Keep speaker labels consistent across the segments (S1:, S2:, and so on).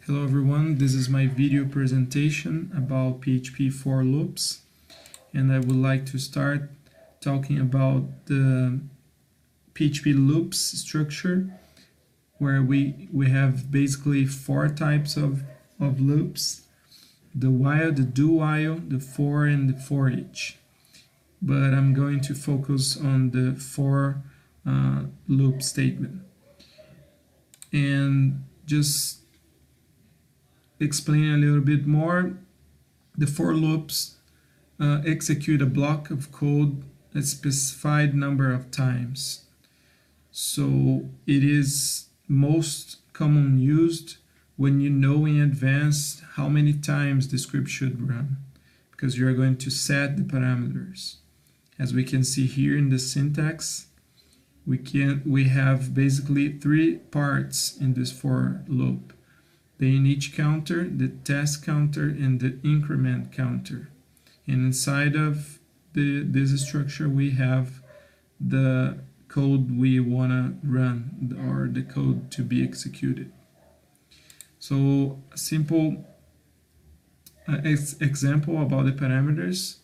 S1: Hello everyone, this is my video presentation about PHP for loops, and I would like to start talking about the PHP loops structure, where we have basically four types of loops: the while, the do while, the for, and the for each. But I'm going to focus on the for loop statement. And just explain a little bit more, the for loops execute a block of code a specified number of times. So it is most common used when you know in advance how many times the script should run, because you are going to set the parameters. As we can see here in the syntax, we have basically three parts in this for loop: the init counter, the test counter, and the increment counter. And inside of this structure, we have the code we want to run, or the code to be executed. So a simple example about the parameters.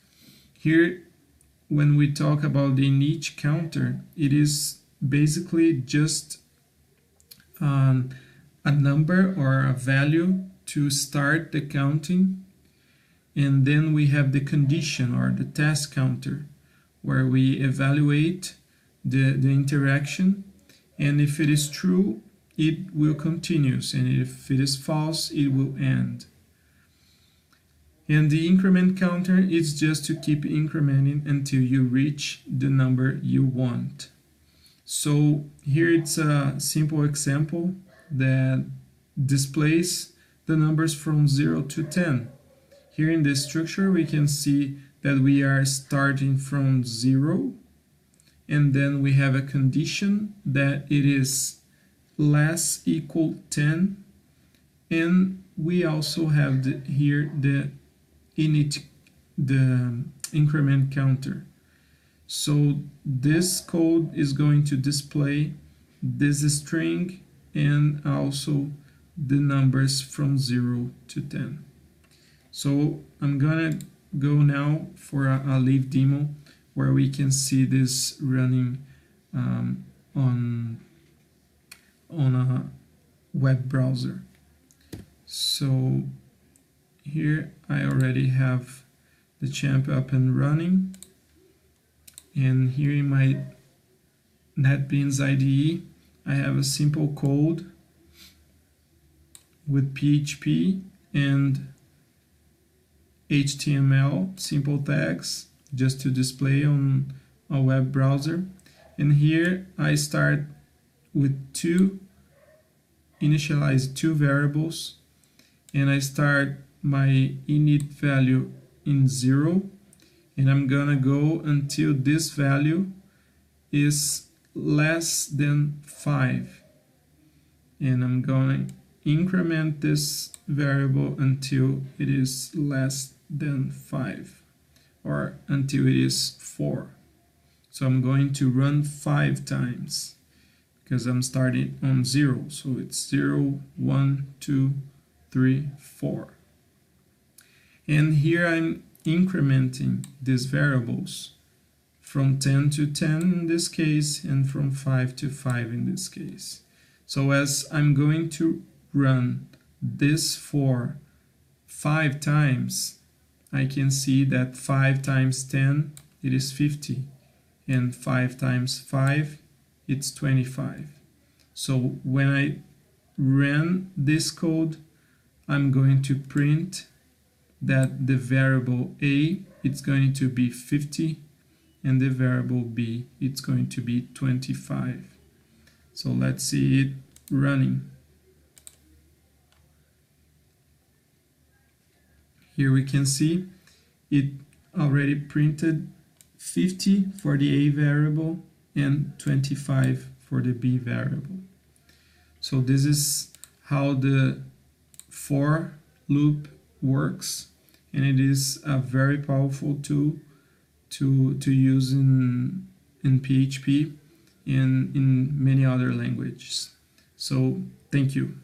S1: Here, when we talk about the init counter, it is basically just a number or a value to start the counting. And then we have the condition, or the test counter, where we evaluate the interaction, and if it is true, it will continue, and if it is false, it will end. And the increment counter is just to keep incrementing until you reach the number you want. So here it's a simple example that displays the numbers from 0 to 10. Here in this structure, we can see that we are starting from 0, and then we have a condition that it is less equal 10, and we also have here the increment counter. So this code is going to display this string and also the numbers from 0 to 10. So I'm gonna go now for a live demo where we can see this running on a web browser. So here I already have the champ up and running, and here in my NetBeans IDE I have a simple code with PHP and HTML simple tags just to display on a web browser. And here I start with initialize two variables, and I start my init value in 0, and I'm gonna go until this value is less than 5, and I'm gonna increment this variable until it is less than 5, or until it is 4. So I'm going to run 5 times because I'm starting on 0. So it's 0, 1, 2, 3, 4. And here I'm incrementing these variables from 10 to 10 in this case, and from 5 to 5 in this case. So as I'm going to run this for 5 times, I can see that 5 times 10, it is 50, and 5 times 5, it's 25. So when I run this code, I'm going to print that the variable A, it's going to be 50, and the variable B, it's going to be 25. So let's see it running. Here we can see it already printed 50 for the A variable and 25 for the B variable. So this is how the for loop works, and it is a very powerful tool to use in PHP and in many other languages. So thank you.